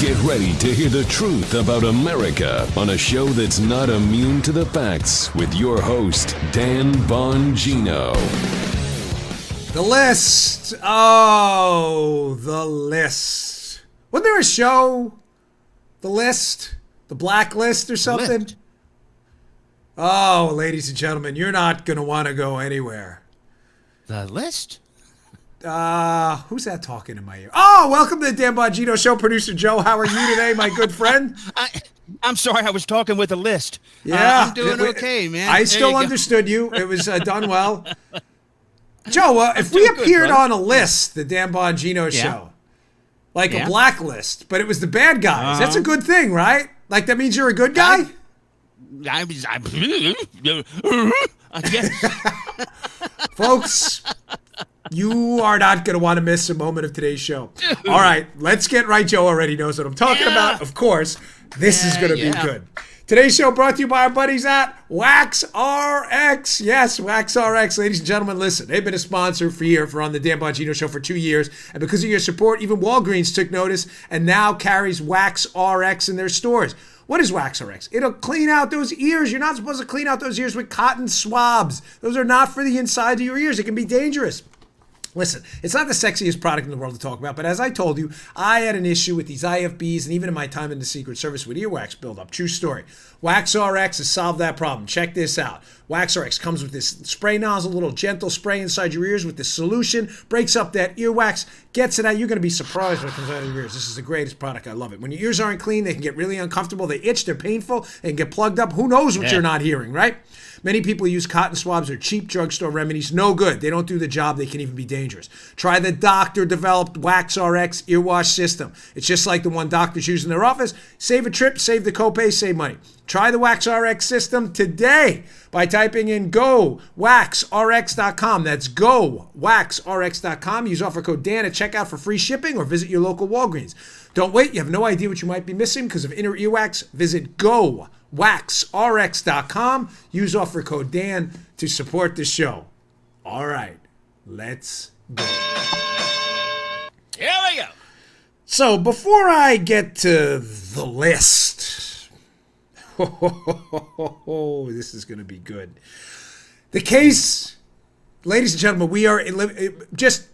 Get ready to hear the truth about America on a show that's not immune to the facts with your host, Dan Bongino. The List. Oh, The List. Wasn't there a show? The List? The Blacklist or something? List. Oh, ladies and gentlemen, you're not going to want to go anywhere. The List? Who's that talking in my ear? Oh, welcome to the Dan Bongino Show. Producer Joe, how are you today, my good friend? I'm sorry, I was talking with a list. Yeah. I'm doing okay, man. I There still you go. understood you. It was done well. Joe, if we doing good, appeared brother. on a list, the Dan Bongino Show, like a Yeah. blacklist, but it was the bad guys, that's a good thing, right? Like, that means you're a good guy? I guess. Folks, you are not going to want to miss a moment of today's show. All right, let's get right. Joe already knows what I'm talking about. Of course, this is going to be good. Today's show brought to you by our buddies at Wax RX. Yes, Wax RX. Ladies and gentlemen, listen. They've been a sponsor for On the Dan Bongino Show for 2 years. And because of your support, even Walgreens took notice and now carries Wax RX in their stores. What is Wax RX? It'll clean out those ears. You're not supposed to clean out those ears with cotton swabs. Those are not for the inside of your ears. It can be dangerous. Listen, it's not the sexiest product in the world to talk about, but as I told you, I had an issue with these IFBs, and even in my time in the Secret Service with earwax buildup. True story. Wax RX has solved that problem. Check this out. Wax RX comes with this spray nozzle, little gentle spray inside your ears with this solution, breaks up that earwax, gets it out. You're going to be surprised when it comes out of your ears. This is the greatest product. I love it. When your ears aren't clean, they can get really uncomfortable. They itch, they're painful, they can get plugged up. Who knows what you're not hearing, right? Many people use cotton swabs or cheap drugstore remedies. No good. They don't do the job. They can even be dangerous. Try the doctor-developed Wax RX ear wash system. It's just like the one doctors use in their office. Save a trip, save the copay, save money. Try the Wax RX system today by typing in GoWaxRx.com. That's GoWaxRx.com. Use offer code Dan at checkout for free shipping or visit your local Walgreens. Don't wait. You have no idea what you might be missing because of inner earwax. Visit GoWaxRx.com. Use offer code Dan to support the show. All right, let's go. Here we go. So before I get to the list, this is going to be good. The case, ladies and gentlemen, we are just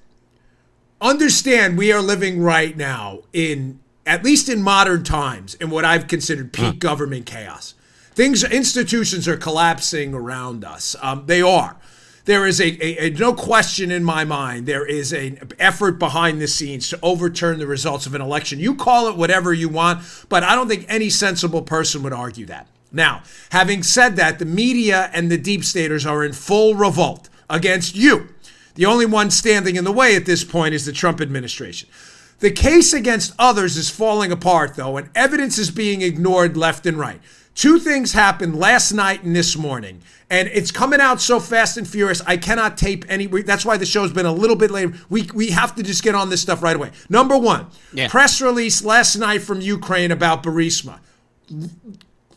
understand we are living right now in, at least in modern times, in what I've considered peak government chaos. Institutions are collapsing around us. They are. There is a no question in my mind, there is an effort behind the scenes to overturn the results of an election. You call it whatever you want, but I don't think any sensible person would argue that. Now, having said that, the media and the deep staters are in full revolt against you. The only one standing in the way at this point is the Trump administration. The case against others is falling apart, though, and evidence is being ignored left and right. Two things happened last night and this morning, and it's coming out so fast and furious, I cannot tape any. That's why the show's been a little bit later. We have to just get on this stuff right away. Number one, press release last night from Ukraine about Burisma.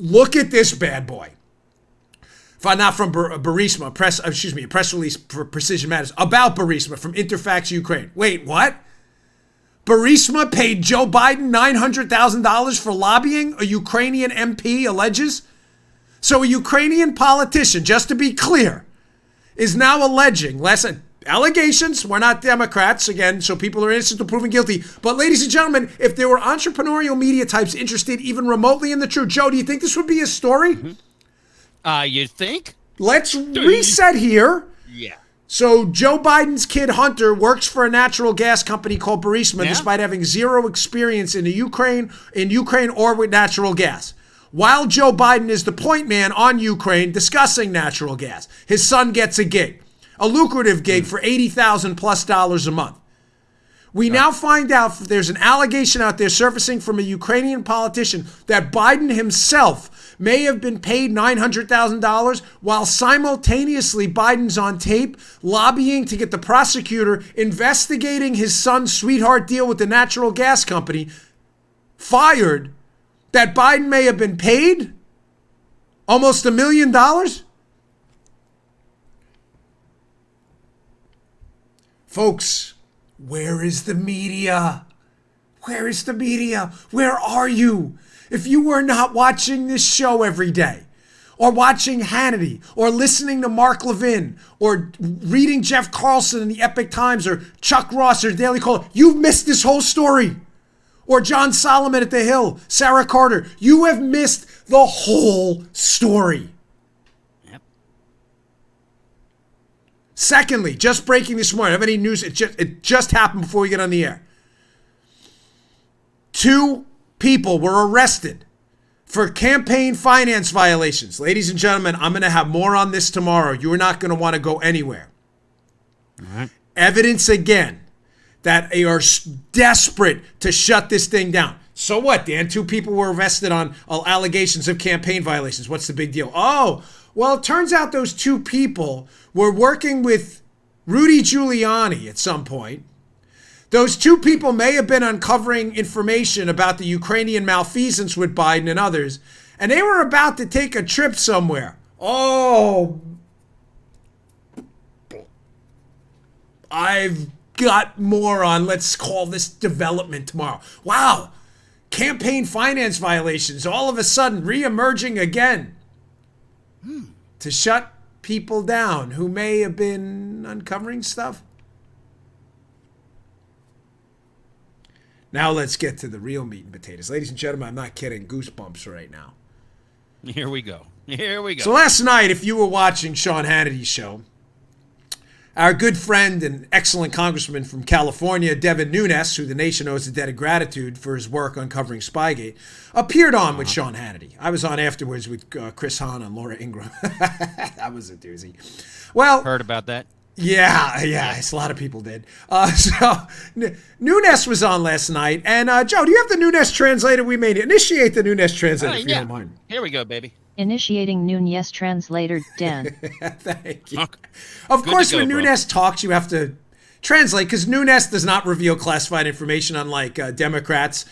Look at this bad boy. Not from Burisma, a press release for Precision Matters about Burisma from Interfax Ukraine. Wait, what? Burisma paid Joe Biden $900,000 for lobbying, a Ukrainian MP alleges? So a Ukrainian politician, just to be clear, is now alleging, allegations, we're not Democrats, again, so people are innocent until proven guilty. But ladies and gentlemen, if there were entrepreneurial media types interested even remotely in the truth, Joe, do you think this would be a story? You think? Let's reset here. Yeah. So Joe Biden's kid Hunter works for a natural gas company called Burisma, despite having zero experience in Ukraine or with natural gas. While Joe Biden is the point man on Ukraine discussing natural gas, his son gets a gig, a lucrative gig for $80,000+ a month. We now find out there's an allegation out there surfacing from a Ukrainian politician that Biden himself may have been paid $900,000 while simultaneously Biden's on tape lobbying to get the prosecutor investigating his son's sweetheart deal with the natural gas company fired, that Biden may have been paid almost $1 million. Folks, where is the media? Where is the media? Where are you? If you were not watching this show every day, or watching Hannity, or listening to Mark Levin, or reading Jeff Carlson in the Epic Times, or Chuck Ross or Daily Caller, you've missed this whole story. Or John Solomon at The Hill, Sarah Carter. You have missed the whole story. Yep. Secondly, just breaking this morning, I have any news? It just happened before we get on the air. 2 people were arrested for campaign finance violations. Ladies and gentlemen, I'm going to have more on this tomorrow. You're not going to want to go anywhere. All right. Evidence again that they are desperate to shut this thing down. So what, Dan? 2 people were arrested on allegations of campaign violations. What's the big deal? Oh, well, it turns out those 2 people were working with Rudy Giuliani at some point. Those 2 people may have been uncovering information about the Ukrainian malfeasance with Biden and others, and they were about to take a trip somewhere. Oh, I've got more on, let's call this development tomorrow. Wow, campaign finance violations all of a sudden re-emerging again to shut people down who may have been uncovering stuff. Now let's get to the real meat and potatoes. Ladies and gentlemen, I'm not kidding. Goosebumps right now. Here we go. Here we go. So last night, if you were watching Sean Hannity's show, our good friend and excellent congressman from California, Devin Nunes, who the nation owes a debt of gratitude for his work uncovering Spygate, appeared on with Sean Hannity. I was on afterwards with Chris Hahn and Laura Ingraham. That was a doozy. Well, Heard about that? Yeah, a lot of people did. Nunes was on last night. And Joe, do you have the Nunes translator? We made it. Initiate the Nunes translator, if you don't mind. Here we go, baby. Initiating Nunes translator, Dan. Thank you. Okay. Of Good course, to go, when bro. Nunes talks, you have to translate because Nunes does not reveal classified information, unlike Democrats.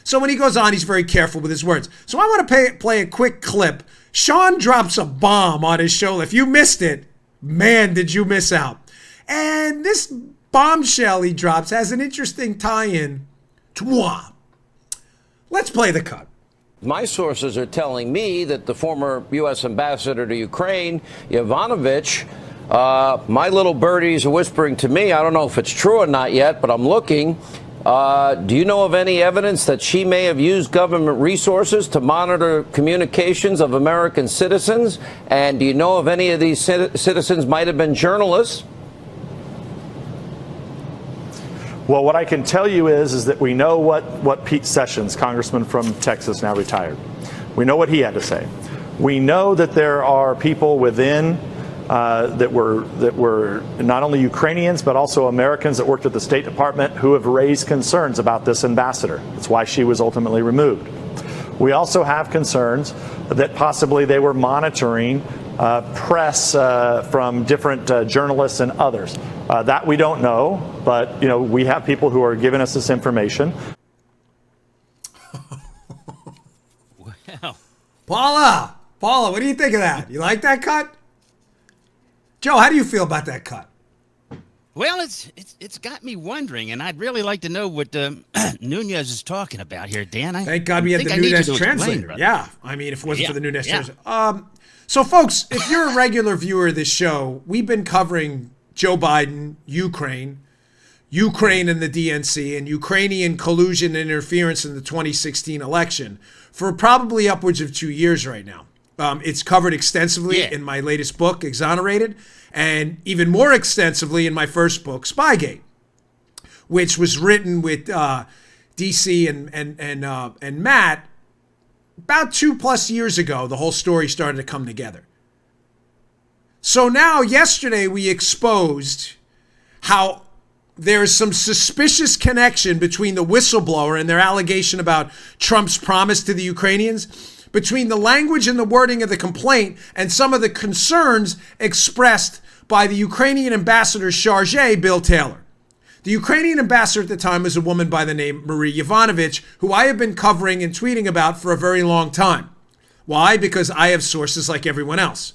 So when he goes on, he's very careful with his words. So I want to play a quick clip. Sean drops a bomb on his show. If you missed it, man, did you miss out. And this bombshell he drops has an interesting tie-in to moi. Let's play the cut. My sources are telling me that the former U.S. ambassador to Ukraine, Ivanovich, my little birdies are whispering to me, I don't know if it's true or not yet, but I'm looking. Do you know of any evidence that she may have used government resources to monitor communications of American citizens? And do you know if any of these citizens might have been journalists? Well, what I can tell you is that we know what Pete Sessions, congressman from Texas, now retired. We know what he had to say. We know that there are people within that were not only Ukrainians but also Americans that worked at the State Department who have raised concerns about this ambassador. That's why she was ultimately removed. We also have concerns that possibly they were monitoring press from different journalists and others. That we don't know, but we have people who are giving us this information. Wow. Paula, what do you think of that? You like that cut? Joe, how do you feel about that cut? Well, it's got me wondering, and I'd really like to know what Nunez is talking about here, Dan. Thank God we have the I need you Nunes to explain, translator. brother. Yeah, I mean, if it wasn't Yeah, for the Nunes yeah. translator. So, folks, if you're a regular viewer of this show, we've been covering Joe Biden, Ukraine and the DNC, and Ukrainian collusion and interference in the 2016 election for probably upwards of 2 years right now. It's covered extensively in my latest book, Exonerated, and even more extensively in my first book, Spygate, which was written with DC and Matt about 2+ years ago. The whole story started to come together. So now, yesterday, we exposed how there's some suspicious connection between the whistleblower and their allegation about Trump's promise to the Ukrainians, between the language and the wording of the complaint and some of the concerns expressed by the Ukrainian ambassador's chargé, Bill Taylor. The Ukrainian ambassador at the time was a woman by the name Marie Ivanovich, who I have been covering and tweeting about for a very long time. Why? Because I have sources like everyone else.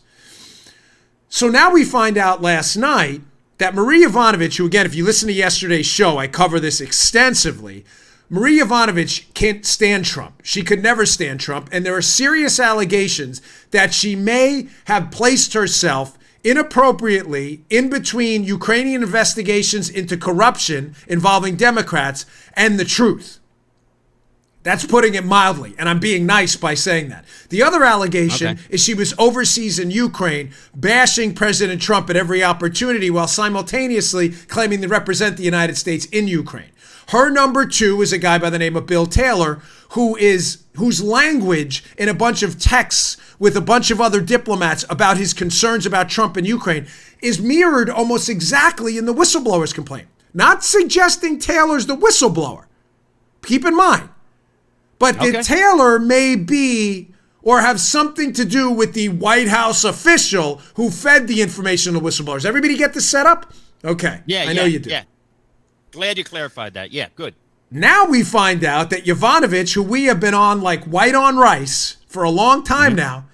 So now we find out last night that Marie Ivanovich, who again, if you listen to yesterday's show, I cover this extensively. Marie Ivanovich can't stand Trump. She could never stand Trump. And there are serious allegations that she may have placed herself inappropriately in between Ukrainian investigations into corruption involving Democrats and the truth. That's putting it mildly, and I'm being nice by saying that. The other allegation is she was overseas in Ukraine bashing President Trump at every opportunity while simultaneously claiming to represent the United States in Ukraine. Her number two is a guy by the name of Bill Taylor, whose language in a bunch of texts with a bunch of other diplomats about his concerns about Trump and Ukraine is mirrored almost exactly in the whistleblower's complaint. Not suggesting Taylor's the whistleblower. Keep in mind. But that Taylor may be or have something to do with the White House official who fed the information to whistleblowers. Everybody get this set up? Okay. I know you do. Yeah. Glad you clarified that. Yeah, good. Now we find out that Ivanovich, who we have been on like white on rice for a long time now,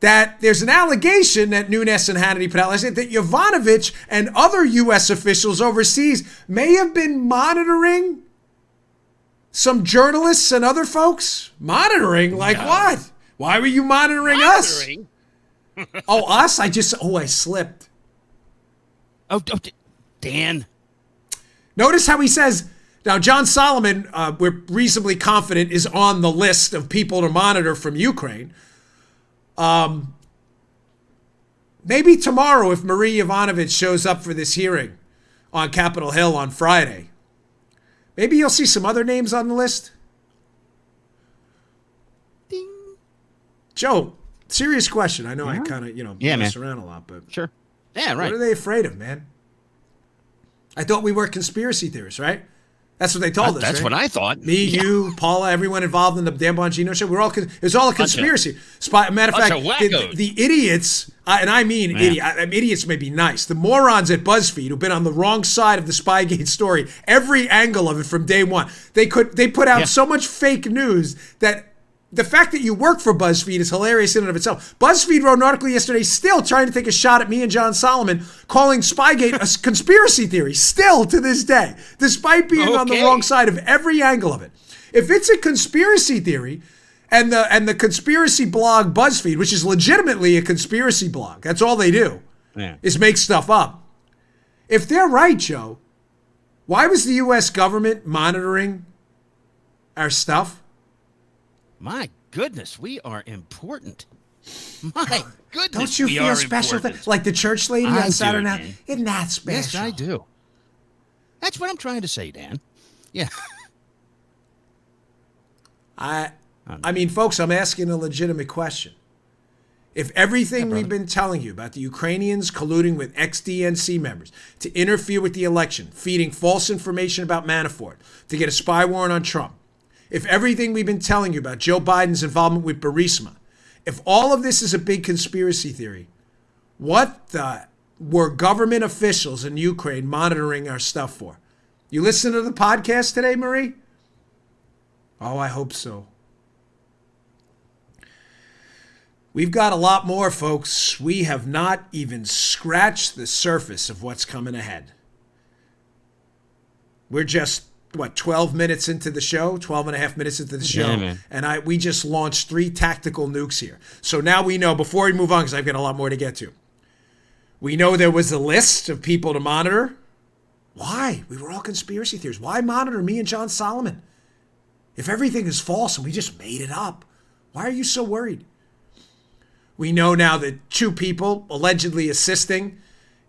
that there's an allegation that Nunes and Hannity put out last night that Ivanovich and other U.S. officials overseas may have been monitoring some journalists and other folks. Monitoring? Like what? Why were you monitoring us? Oh, us? I slipped. Oh, Dan. Notice how he says, now John Solomon, we're reasonably confident, is on the list of people to monitor from Ukraine. Maybe tomorrow, if Marie Ivanovich shows up for this hearing on Capitol Hill on Friday, maybe you'll see some other names on the list. Ding. Joe, serious question. I know I kind of, mess around a lot, but sure. Yeah, right. What are they afraid of, man? I thought we were conspiracy theorists, right? That's what they told us. That's right? what I thought. Me, you, Paula, everyone involved in the Dan Bongino show. It was all a conspiracy. Matter of fact, the idiots, and I mean idiots may be nice. The morons at BuzzFeed who've been on the wrong side of the Spygate story, every angle of it from day one. They put out so much fake news that the fact that you work for BuzzFeed is hilarious in and of itself. BuzzFeed wrote an article yesterday still trying to take a shot at me and John Solomon, calling Spygate a conspiracy theory, still to this day, despite being on the wrong side of every angle of it. If it's a conspiracy theory, and the conspiracy blog BuzzFeed, which is legitimately a conspiracy blog, that's all they do, is make stuff up. If they're right, Joe, why was the U.S. government monitoring our stuff? My goodness, we are important. My goodness, don't you feel special? Like the church lady on Saturday night? Isn't that special? Yes, I do. That's what I'm trying to say, Dan. Yeah. I mean, folks, I'm asking a legitimate question. If everything we've been telling you about the Ukrainians colluding with ex-DNC members to interfere with the election, feeding false information about Manafort, to get a spy warrant on Trump, if everything we've been telling you about Joe Biden's involvement with Burisma, if all of this is a big conspiracy theory, what were government officials in Ukraine monitoring our stuff for? You listen to the podcast today, Marie? Oh, I hope so. We've got a lot more, folks. We have not even scratched the surface of what's coming ahead. We're just 12 minutes into the show, 12 and a half minutes into the show. And we just launched 3 tactical nukes here. So now we know, before we move on, because I've got a lot more to get to, we know there was a list of people to monitor. Why? We were all conspiracy theorists. Why monitor me and John Solomon? If everything is false and we just made it up, why are you so worried? We know now that 2 people allegedly assisting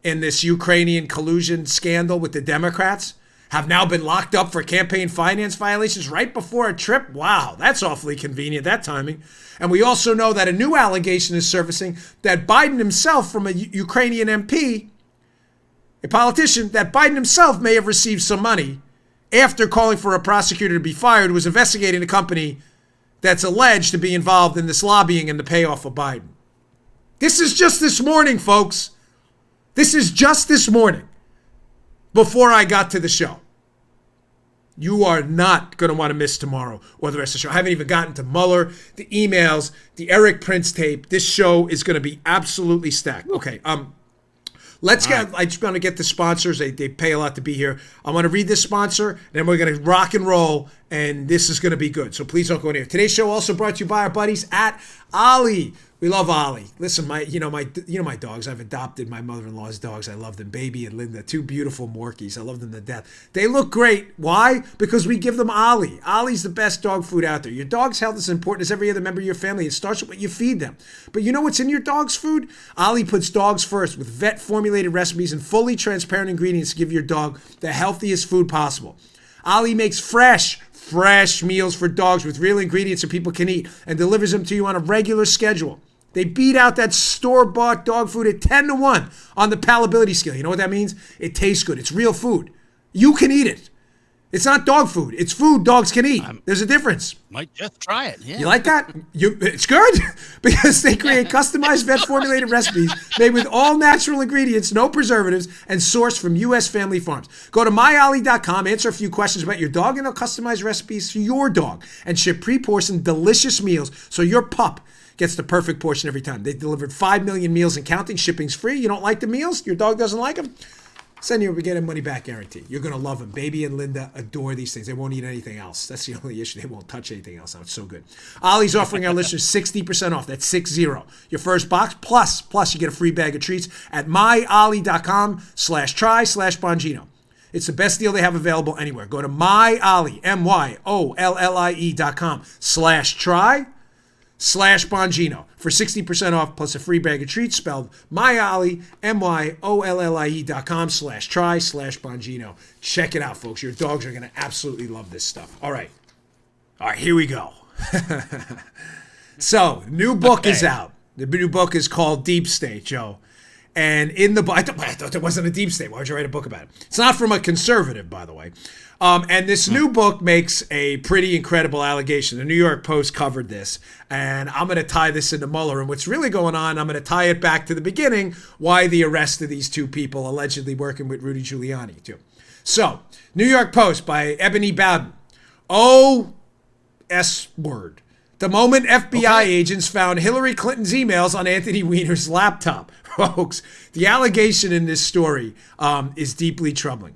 in this Ukrainian collusion scandal with the Democrats have now been locked up for campaign finance violations right before a trip. Wow, that's awfully convenient, that timing. And we also know that a new allegation is surfacing that Biden himself, from a Ukrainian MP, a politician, that Biden himself may have received some money after calling for a prosecutor to be fired who was investigating a company that's alleged to be involved in this lobbying and the payoff of Biden. This is just this morning, folks. This is just this morning, before I got to the show. You are not going to want to miss tomorrow or the rest of the show. I haven't even gotten to Mueller, the emails, the Eric Prince tape. This show is going to be absolutely stacked. Okay, let's get. I just want to get the sponsors. They pay a lot to be here. I want to read this sponsor, and then we're going to rock and roll and this is going to be good. So please don't go anywhere. Today's show also brought to you by our buddies at Ollie. We love Ollie. Listen, my dogs. I've adopted my mother-in-law's dogs. I love them, Baby and Linda, two beautiful Morkies. I love them to death. They look great. Why? Because we give them Ollie. Ollie's the best dog food out there. Your dog's health is important as every other member of your family. It starts with what you feed them. But you know what's in your dog's food? Ollie puts dogs first with vet-formulated recipes and fully transparent ingredients to give your dog the healthiest food possible. Ollie makes fresh meals for dogs with real ingredients that people can eat and delivers them to you on a regular schedule. They beat out that store-bought dog food at 10-1 on the palatability scale. You know what that means? It tastes good. It's real food. You can eat it. It's not dog food. It's food dogs can eat. There's a difference. Might just try it. Yeah. You like that? It's good because they create customized vet-formulated recipes made with all natural ingredients, no preservatives, and sourced from U.S. family farms. Go to myollie.com, answer a few questions about your dog, and they'll customize recipes for your dog and ship pre-portioned delicious meals so your pup gets the perfect portion every time. They delivered 5 million meals and counting. Shipping's free. You don't like the meals? Your dog doesn't like them? Send you a money back guarantee. You're going to love them. Baby and Linda adore these things. They won't eat anything else. That's the only issue. They won't touch anything else. Now it's so good. Ollie's offering our listeners 60% off. That's 60. Your first box plus you get a free bag of treats at myollie.com/try/Bongino. It's the best deal they have available anywhere. Go to myollie, myollie.com/try/Bongino for 60% off plus a free bag of treats spelled myollie, myollie.com/try/Bongino. Check it out, folks. Your dogs are going to absolutely love this stuff. All right, here we go. So, new book is out. The new book is called Deep State, Joe. And in the book, I thought there wasn't a deep state. Why would you write a book about it? It's not from a conservative, by the way. And this new book makes a pretty incredible allegation. The New York Post covered this, and I'm going to tie this into Mueller. And what's really going on, I'm going to tie it back to the beginning, why the arrest of these two people allegedly working with Rudy Giuliani, too. So, New York Post by Ebony Bowden. O.S. word. The moment FBI agents found Hillary Clinton's emails on Anthony Weiner's laptop. Folks, the allegation in this story is deeply troubling.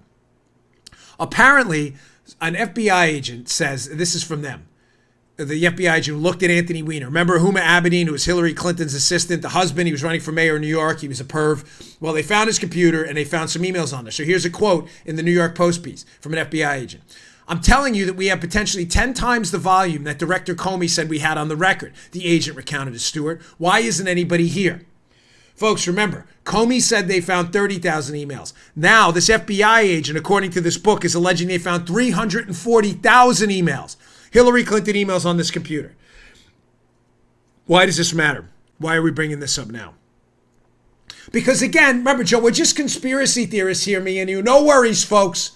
Apparently, an FBI agent says, this is from them, the FBI agent looked at Anthony Weiner. Remember Huma Abedin, who was Hillary Clinton's assistant, the husband? He was running for mayor of New York. He was a perv. Well, they found his computer, and they found some emails on there. So here's a quote in the New York Post piece from an FBI agent. I'm telling you that we have potentially 10 times the volume that Director Comey said we had on the record, the agent recounted to Stewart. Why isn't anybody here? Folks, remember, Comey said they found 30,000 emails. Now, this FBI agent, according to this book, is alleging they found 340,000 emails. Hillary Clinton emails on this computer. Why does this matter? Why are we bringing this up now? Because again, remember, Joe, we're just conspiracy theorists here, me and you. No worries, folks.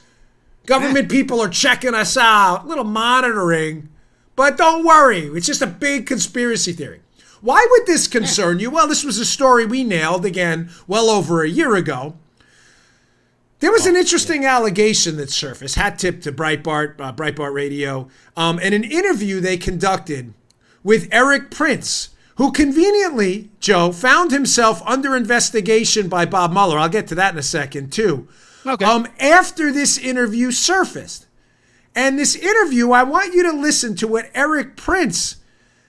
Government people are checking us out, a little monitoring. But don't worry, it's just a big conspiracy theory. Why would this concern you? Well, this was a story we nailed, again, well over a year ago. There was an interesting allegation that surfaced, hat tip to Breitbart Radio, and an interview they conducted with Eric Prince, who conveniently, Joe, found himself under investigation by Bob Mueller. I'll get to that in a second, too. Okay. After this interview surfaced. And this interview, I want you to listen to what Eric Prince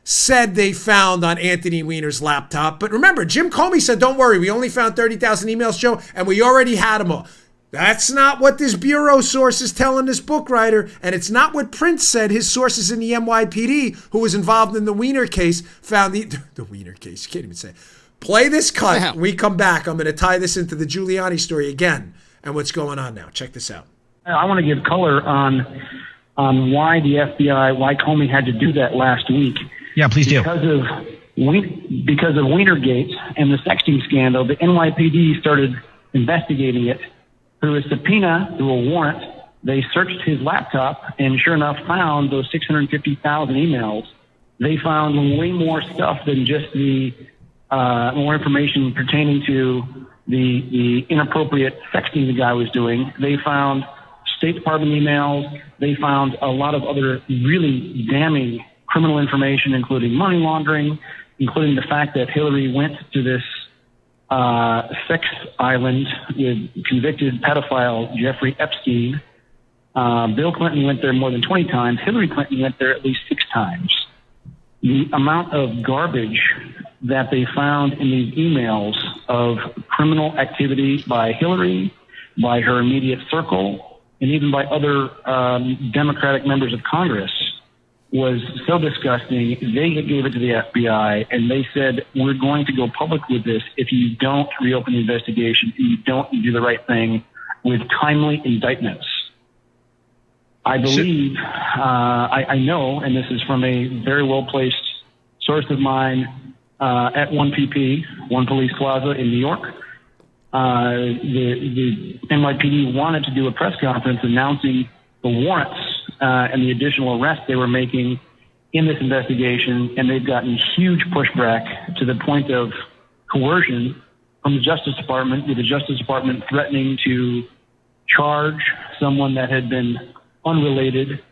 said they found on Anthony Weiner's laptop. But remember, Jim Comey said, don't worry, we only found 30,000 emails, Joe, and we already had them all. That's not what this bureau source is telling this book writer, and it's not what Prince said. His sources in the NYPD, who was involved in the Weiner case, found the Weiner case, you can't even say it. Play this cut. When we come back, I'm going to tie this into the Giuliani story again and what's going on now. Check this out. I want to give color on why the FBI, why Comey had to do that last week. Yeah, please do. Because of Weinergate and the sexting scandal, the NYPD started investigating it. Through a subpoena, through a warrant, they searched his laptop and sure enough found those 650,000 emails. They found way more stuff than just the more information pertaining to the inappropriate sexting the guy was doing. They found State Department emails. They found a lot of other really damning criminal information, including money laundering, including the fact that Hillary went to this sex island with convicted pedophile Jeffrey Epstein Bill Clinton went there more than 20 times. Hillary Clinton went there at least 6 times. The amount of garbage that they found in these emails of criminal activity by Hillary, by her immediate circle, and even by other Democratic members of Congress was so disgusting. They gave it to the FBI, and they said, we're going to go public with this if you don't reopen the investigation and you don't do the right thing with timely indictments. I believe, I know, and this is from a very well-placed source of mine at 1PP, One Police Plaza in New York, the NYPD wanted to do a press conference announcing the warrants and the additional arrests they were making in this investigation, and they've gotten huge pushback to the point of coercion from the Justice Department, with the Justice Department threatening to charge someone that had been unrelated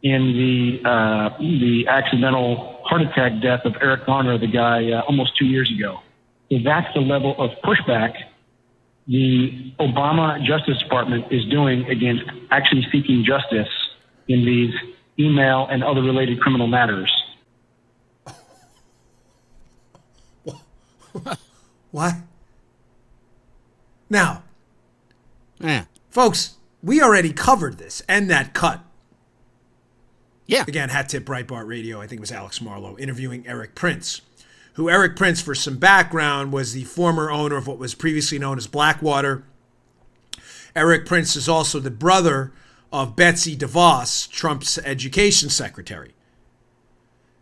in the accidental heart attack death of Eric Garner, the guy almost 2 years ago. So that's the level of pushback the Obama Justice Department is doing against actually seeking justice in these email and other related criminal matters. What? Now, Yeah. folks, we already covered this and that cut. Yeah. Again, Hat Tip Breitbart Radio, I think it was Alex Marlowe, interviewing Eric Prince, who Eric Prince, for some background, was the former owner of what was previously known as Blackwater. Eric Prince is also the brother of Betsy DeVos, Trump's education secretary.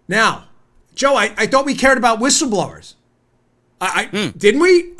Now, Joe, I thought we cared about whistleblowers. Didn't we?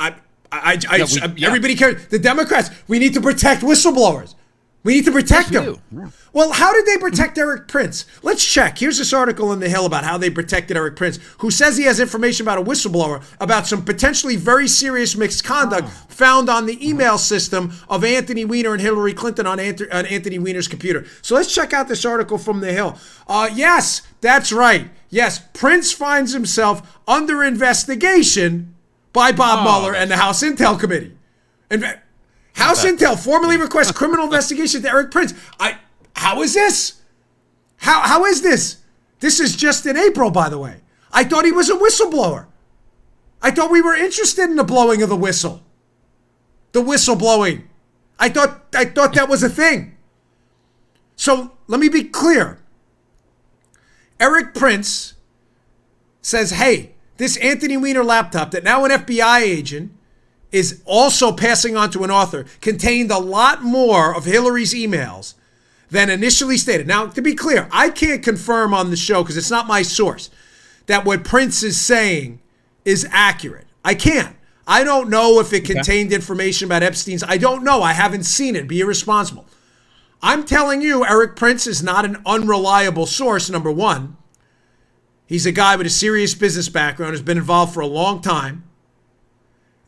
Everybody cared. The Democrats, we need to protect whistleblowers. We need to protect them. Yeah. Well, how did they protect Eric Prince? Let's check. Here's this article in The Hill about how they protected Eric Prince, who says he has information about a whistleblower about some potentially very serious misconduct found on the email system of Anthony Weiner and Hillary Clinton on Anthony Weiner's computer. So let's check out this article from The Hill. Yes, that's right. Yes, Prince finds himself under investigation by Bob Mueller and the House Intel Committee. House Intel formally requests criminal investigation to Eric Prince. How is this? How is this? This is just in April, by the way. I thought he was a whistleblower. I thought we were interested in the blowing of the whistle. The whistleblowing. I thought that was a thing. So let me be clear. Eric Prince says, hey, this Anthony Weiner laptop that now an FBI agent is also passing on to an author contained a lot more of Hillary's emails than initially stated. Now, to be clear, I can't confirm on the show, because it's not my source, that what Prince is saying is accurate. I can't. I don't know if it contained information about Epstein's. I don't know. I haven't seen it. Be irresponsible. I'm telling you, Eric Prince is not an unreliable source, number one. He's a guy with a serious business background, has been involved for a long time.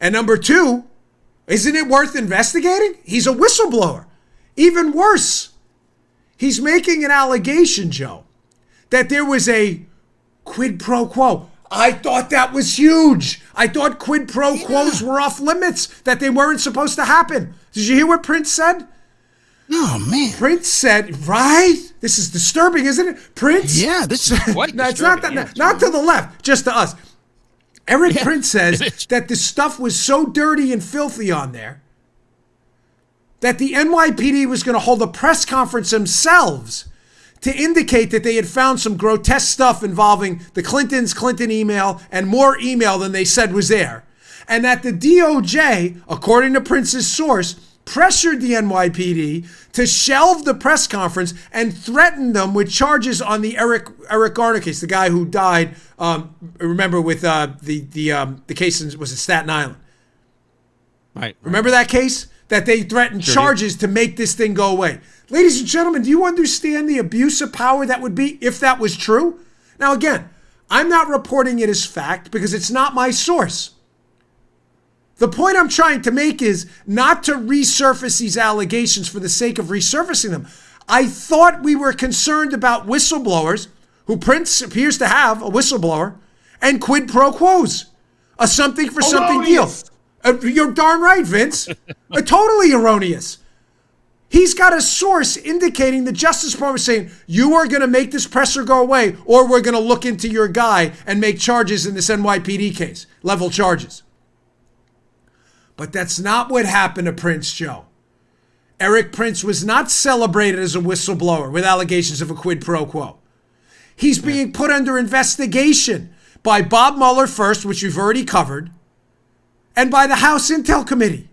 And number two, isn't it worth investigating? He's a whistleblower. Even worse, he's making an allegation, Joe, that there was a quid pro quo. I thought that was huge. I thought quid pro quos were off limits, that they weren't supposed to happen. Did you hear what Prince said? Oh, man. Prince said, right? This is disturbing, isn't it? Prince? Yeah, this is quite No, it's disturbing. not to the left, just to us. Eric Prince says that the stuff was so dirty and filthy on there that the NYPD was going to hold a press conference themselves to indicate that they had found some grotesque stuff involving the Clinton email and more email than they said was there. And that the DOJ, according to Prince's source, pressured the NYPD to shelve the press conference and threatened them with charges on the Eric Garner case, the guy who died, remember, with the case was in Staten Island. Right. Remember that case? That they threatened charges to make this thing go away. Ladies and gentlemen, do you understand the abuse of power that would be if that was true? Now, again, I'm not reporting it as fact because it's not my source. The point I'm trying to make is not to resurface these allegations for the sake of resurfacing them. I thought we were concerned about whistleblowers, who Prince appears to have, a whistleblower, and quid pro quos, a something for something deal. You're darn right, Vince. Totally erroneous. He's got a source indicating the Justice Department saying, you are going to make this presser go away, or we're going to look into your guy and make charges in this NYPD case, level charges. But that's not what happened to Prince Joe. Eric Prince was not celebrated as a whistleblower with allegations of a quid pro quo. He's being put under investigation by Bob Mueller first, which we've already covered, and by the House Intel Committee.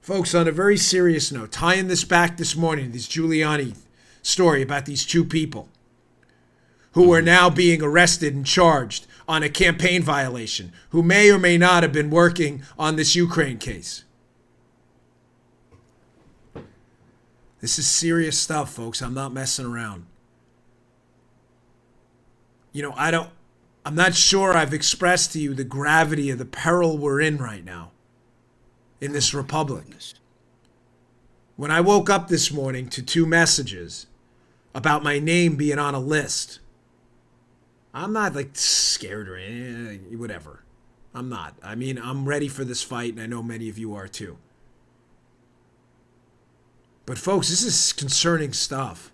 Folks, on a very serious note, tying this back this morning, this Giuliani story about these two people who are now being arrested and charged on a campaign violation, who may or may not have been working on this Ukraine case. This is serious stuff, folks. I'm not messing around. You know, I'm not sure I've expressed to you the gravity of the peril we're in right now in this republic. When I woke up this morning to 2 messages about my name being on a list, I'm not like scared or whatever. I'm not. I mean, I'm ready for this fight, and I know many of you are too. But folks, this is concerning stuff.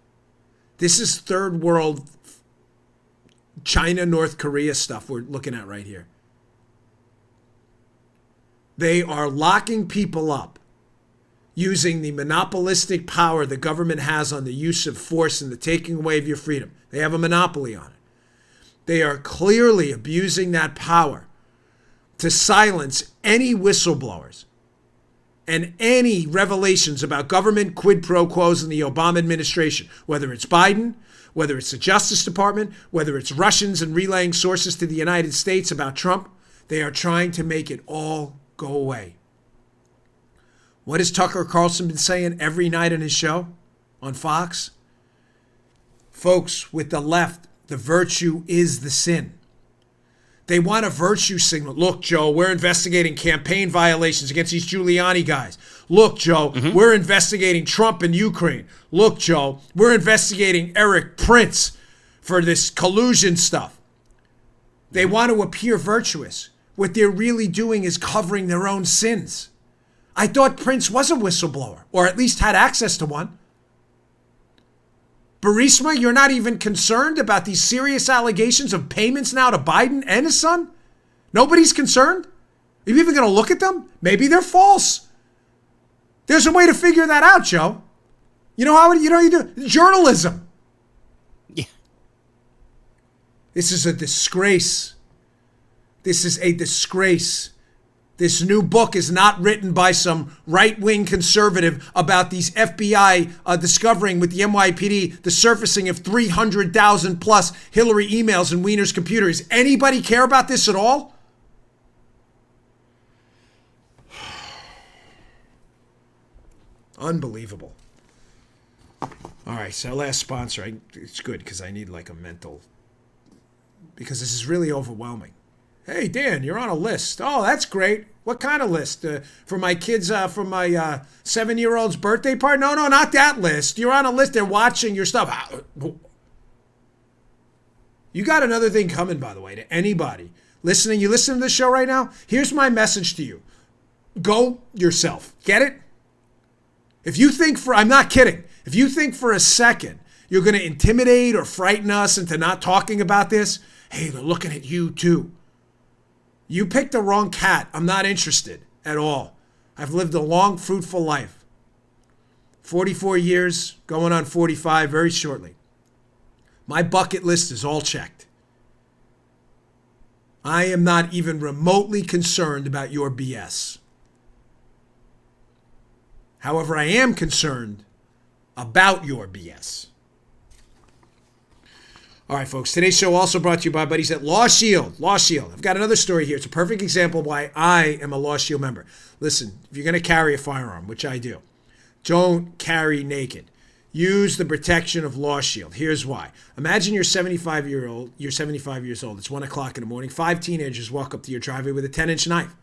This is third world China, North Korea stuff we're looking at right here. They are locking people up using the monopolistic power the government has on the use of force and the taking away of your freedom. They have a monopoly on it. They are clearly abusing that power to silence any whistleblowers and any revelations about government quid pro quos in the Obama administration, whether it's Biden, whether it's the Justice Department, whether it's Russians and relaying sources to the United States about Trump. They are trying to make it all go away. What has Tucker Carlson been saying every night on his show on Fox? Folks, with the left, the virtue is the sin. They want a virtue signal. Look, Joe, we're investigating campaign violations against these Giuliani guys. Look, Joe, we're investigating Trump and Ukraine. Look, Joe, we're investigating Eric Prince for this collusion stuff. They want to appear virtuous. What they're really doing is covering their own sins. I thought Prince was a whistleblower, or at least had access to one. Burisma, you're not even concerned about these serious allegations of payments now to Biden and his son? Nobody's concerned? Are you even going to look at them? Maybe they're false. There's a way to figure that out, Joe. You know how you do? Journalism. Yeah. This is a disgrace. This is a disgrace. This new book is not written by some right-wing conservative about these FBI discovering with the NYPD the surfacing of 300,000 plus Hillary emails in Weiner's computer. Does anybody care about this at all? Unbelievable. All right, so last sponsor. It's good because I need like a mental, because this is really overwhelming. Hey, Dan, you're on a list. Oh, that's great. What kind of list? For my kids, for my 7-year-old's birthday party? No, not that list. You're on a list. They're watching your stuff. You got another thing coming, by the way, to anybody listening. You listen to this show right now? Here's my message to you. Go yourself. Get it? If you think I'm not kidding. If you think for a second you're going to intimidate or frighten us into not talking about this, hey, they're looking at you too. You picked the wrong cat. I'm not interested at all. I've lived a long, fruitful life. 44 years, going on 45 very shortly. My bucket list is all checked. I am not even remotely concerned about your BS. However, I am concerned about your BS. All right, folks. Today's show also brought to you by buddies at Law Shield. Law Shield. I've got another story here. It's a perfect example of why I am a Law Shield member. Listen, if you're going to carry a firearm, which I do, don't carry naked. Use the protection of Law Shield. Here's why. Imagine you're 75 years old. It's 1 o'clock in the morning. 5 teenagers walk up to your driveway with a 10-inch knife.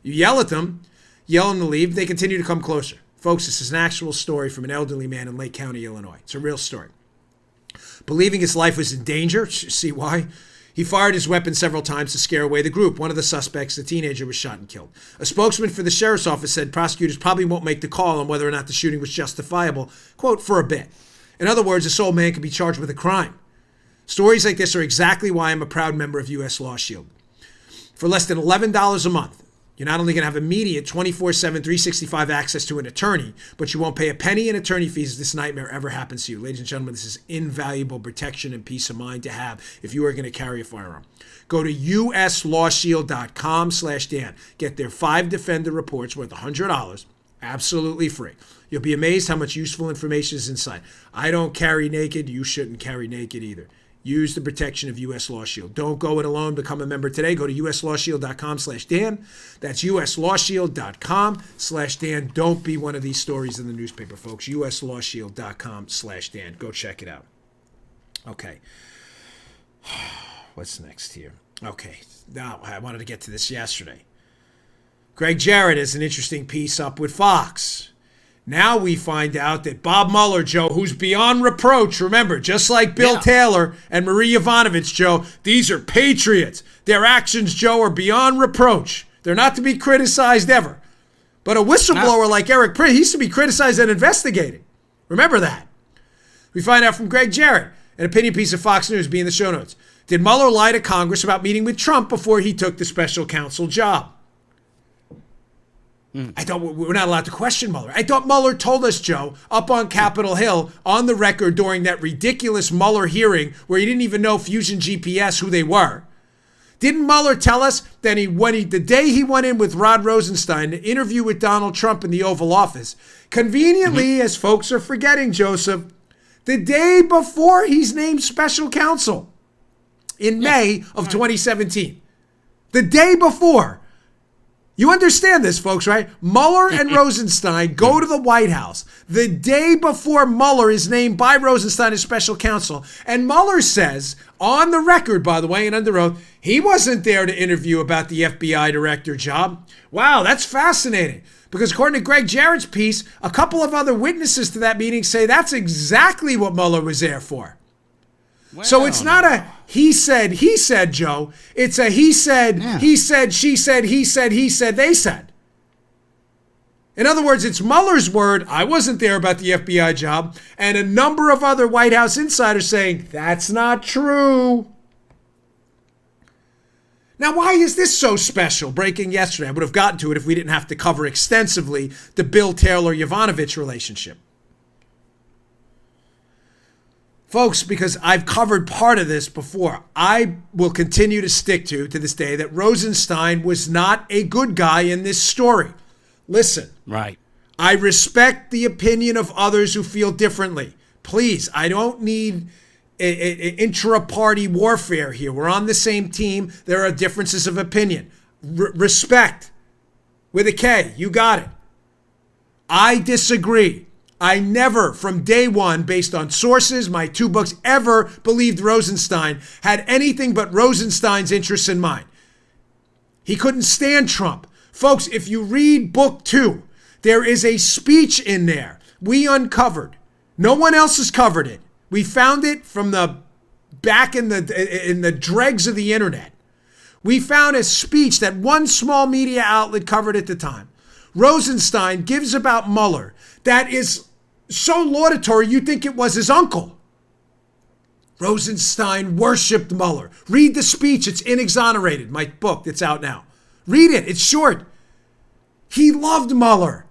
You yell at them, yell them to leave. They continue to come closer. Folks, this is an actual story from an elderly man in Lake County, Illinois. It's a real story. Believing his life was in danger, see why? He fired his weapon several times to scare away the group. One of the suspects, the teenager, was shot and killed. A spokesman for the sheriff's office said prosecutors probably won't make the call on whether or not the shooting was justifiable, quote, for a bit. In other words, a sole man can be charged with a crime. Stories like this are exactly why I'm a proud member of U.S. Law Shield. For less than $11 a month, you're not only going to have immediate 24/7, 365 access to an attorney, but you won't pay a penny in attorney fees if this nightmare ever happens to you. Ladies and gentlemen, this is invaluable protection and peace of mind to have if you are going to carry a firearm. Go to uslawshield.com/Dan. Get their 5 Defender reports worth $100, absolutely free. You'll be amazed how much useful information is inside. I don't carry naked. You shouldn't carry naked either. Use the protection of U.S. Law Shield. Don't go it alone. Become a member today. Go to uslawshield.com/Dan. That's uslawshield.com/Dan. Don't be one of these stories in the newspaper, folks. uslawshield.com/Dan. Go check it out. Okay. What's next here? Okay. Now, I wanted to get to this yesterday. Greg Jarrett has an interesting piece up with Fox. Now we find out that Bob Mueller, Joe, who's beyond reproach, remember, just like Bill Taylor and Marie Ivanovich, Joe, these are patriots. Their actions, Joe, are beyond reproach. They're not to be criticized ever. But a whistleblower like Eric Prince, he used to be criticized and investigated. Remember that. We find out from Greg Jarrett, an opinion piece of Fox News, be in the show notes. Did Mueller lie to Congress about meeting with Trump before he took the special counsel job? I thought we're not allowed to question Mueller. I thought Mueller told us, Joe, up on Capitol Hill, on the record during that ridiculous Mueller hearing where he didn't even know Fusion GPS who they were. Didn't Mueller tell us that the day he went in with Rod Rosenstein to interview with Donald Trump in the Oval Office, conveniently, as folks are forgetting, Joseph, the day before he's named special counsel in May of 2017, the day before. You understand this, folks, right? Mueller and Rosenstein go to the White House the day before Mueller is named by Rosenstein as special counsel. And Mueller says, on the record, by the way, and under oath, he wasn't there to interview about the FBI director job. Wow, that's fascinating. Because according to Greg Jarrett's piece, a couple of other witnesses to that meeting say that's exactly what Mueller was there for. Well, so it's not a he said, Joe. It's a he said, he said, she said, he said, they said. In other words, it's Mueller's word, I wasn't there about the FBI job, and a number of other White House insiders saying, that's not true. Now, why is this so special? Breaking yesterday. I would have gotten to it if we didn't have to cover extensively the Bill Taylor-Ivanovich relationship. Folks, because I've covered part of this before, I will continue to stick to this day, that Rosenstein was not a good guy in this story. Listen. Right. I respect the opinion of others who feel differently. Please, I don't need intra-party warfare here. We're on the same team. There are differences of opinion. Respect. With a K. You got it. I disagree. I never, from day one, based on sources, my 2 books, ever believed Rosenstein had anything but Rosenstein's interests in mind. He couldn't stand Trump. Folks, if you read book 2, there is a speech in there we uncovered. No one else has covered it. We found it from the back in the dregs of the internet. We found a speech that one small media outlet covered at the time. Rosenstein gives about Mueller that is so laudatory you'd think it was his uncle. Rosenstein worshipped Mueller. Read the speech. It's inexonerated. My book that's out now. Read it. It's short. He loved Mueller.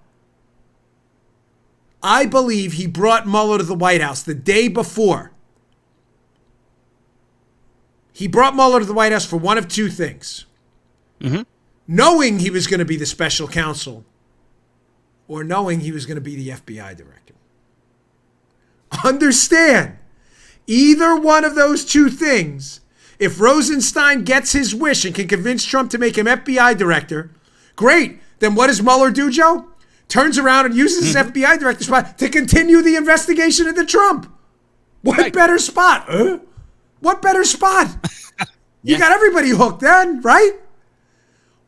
I believe he brought Mueller to the White House the day before. He brought Mueller to the White House for one of 2 things. Knowing he was going to be the special counsel, or knowing he was going to be the FBI director. Understand, either one of those 2 things, if Rosenstein gets his wish and can convince Trump to make him FBI director, great. Then what does Mueller do, Joe? Turns around and uses his FBI director spot to continue the investigation into Trump. What better spot? What better spot? You got everybody hooked then, right?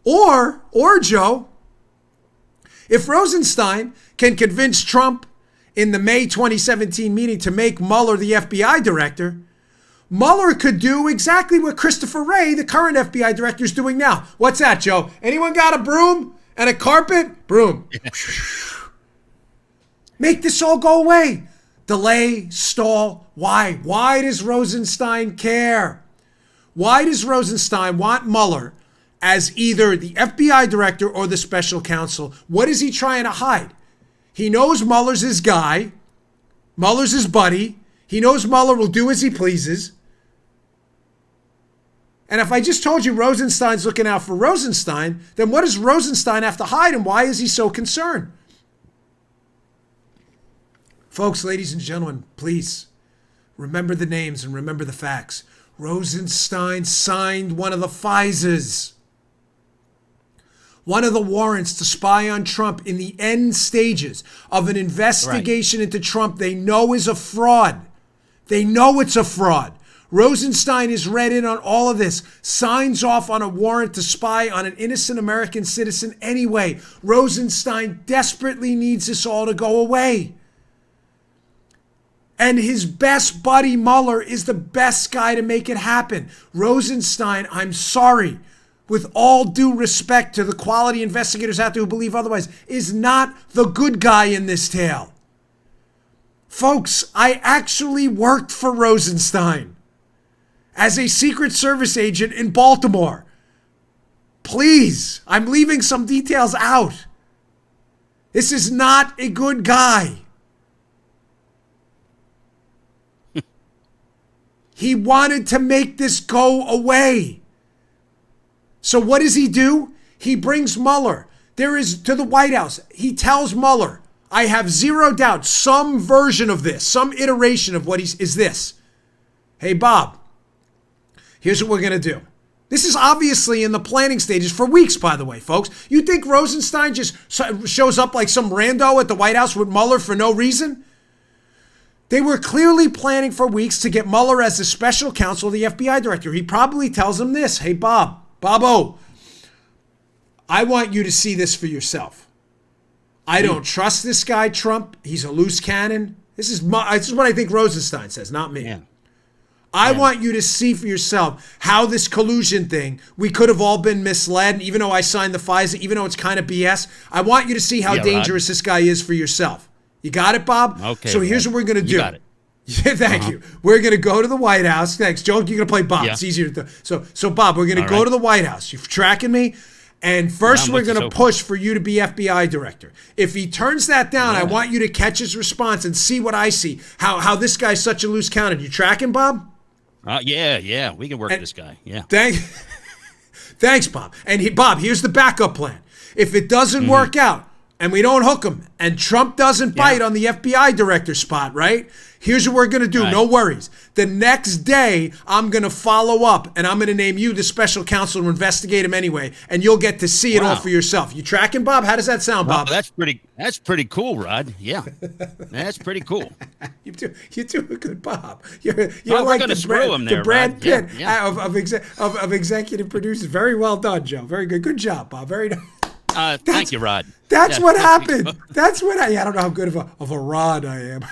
Or Joe, if Rosenstein can convince Trump in the May 2017 meeting to make Mueller the FBI director, Mueller could do exactly what Christopher Wray, the current FBI director, is doing now. What's that, Joe? Anyone got a broom and a carpet? Broom. Make this all go away. Delay, stall. Why? Why does Rosenstein care? Why does Rosenstein want Mueller as either the FBI director or the special counsel? What is he trying to hide? He knows Mueller's his guy. Mueller's his buddy. He knows Mueller will do as he pleases. And if I just told you Rosenstein's looking out for Rosenstein, then what does Rosenstein have to hide and why is he so concerned? Folks, ladies and gentlemen, please remember the names and remember the facts. Rosenstein signed one of the FISAs, one of the warrants to spy on Trump in the end stages of an investigation into Trump they know is a fraud. They know it's a fraud. Rosenstein is read in on all of this, signs off on a warrant to spy on an innocent American citizen anyway. Rosenstein desperately needs this all to go away. And his best buddy Mueller is the best guy to make it happen. Rosenstein, I'm sorry, with all due respect to the quality investigators out there who believe otherwise, is not the good guy in this tale. Folks, I actually worked for Rosenstein as a Secret Service agent in Baltimore. Please, I'm leaving some details out. This is not a good guy. He wanted to make this go away. So what does he do? He brings Mueller. To the White House. He tells Mueller, I have zero doubt some version of this, some iteration of what is this. Hey, Bob, here's what we're going to do. This is obviously in the planning stages for weeks, by the way, folks. You think Rosenstein just shows up like some rando at the White House with Mueller for no reason? They were clearly planning for weeks to get Mueller as the special counsel of the FBI director. He probably tells him this. Hey, Bobo, I want you to see this for yourself. I don't trust this guy, Trump. He's a loose cannon. This is what I think Rosenstein says, not me. Yeah. I want you to see for yourself how this collusion thing, we could have all been misled, even though I signed the FISA, even though it's kind of BS. I want you to see how dangerous this guy is for yourself. You got it, Bob? Okay. So here's what we're going to do. You got it. Yeah, thank you. We're going to go to the White House. Thanks, Joe. You're going to play Bob. Yeah. It's easier to So Bob, we're going to go to the White House. You're tracking me? And first, we're going to push for you to be FBI director. If he turns that down, I want you to catch his response and see what I see. How this guy's such a loose cannon. You tracking, Bob? Yeah. We can work this guy. Yeah. Thanks, Bob. And Bob, here's the backup plan. If it doesn't work out and we don't hook him and Trump doesn't bite on the FBI director spot, right? Here's what we're going to do. Right. No worries. The next day, I'm going to follow up and I'm going to name you the special counsel to investigate him anyway. And you'll get to see it all for yourself. You tracking, Bob? How does that sound, Bob? That's pretty cool, Rod. Yeah. That's pretty cool. You do a good Bob. You're like the Brad Pitt of executive producers. Very well done, Joe. Very good. Good job, Bob. Very nice. Thank you, Rod. That's what happened. That's what I don't know how good of a rod I am.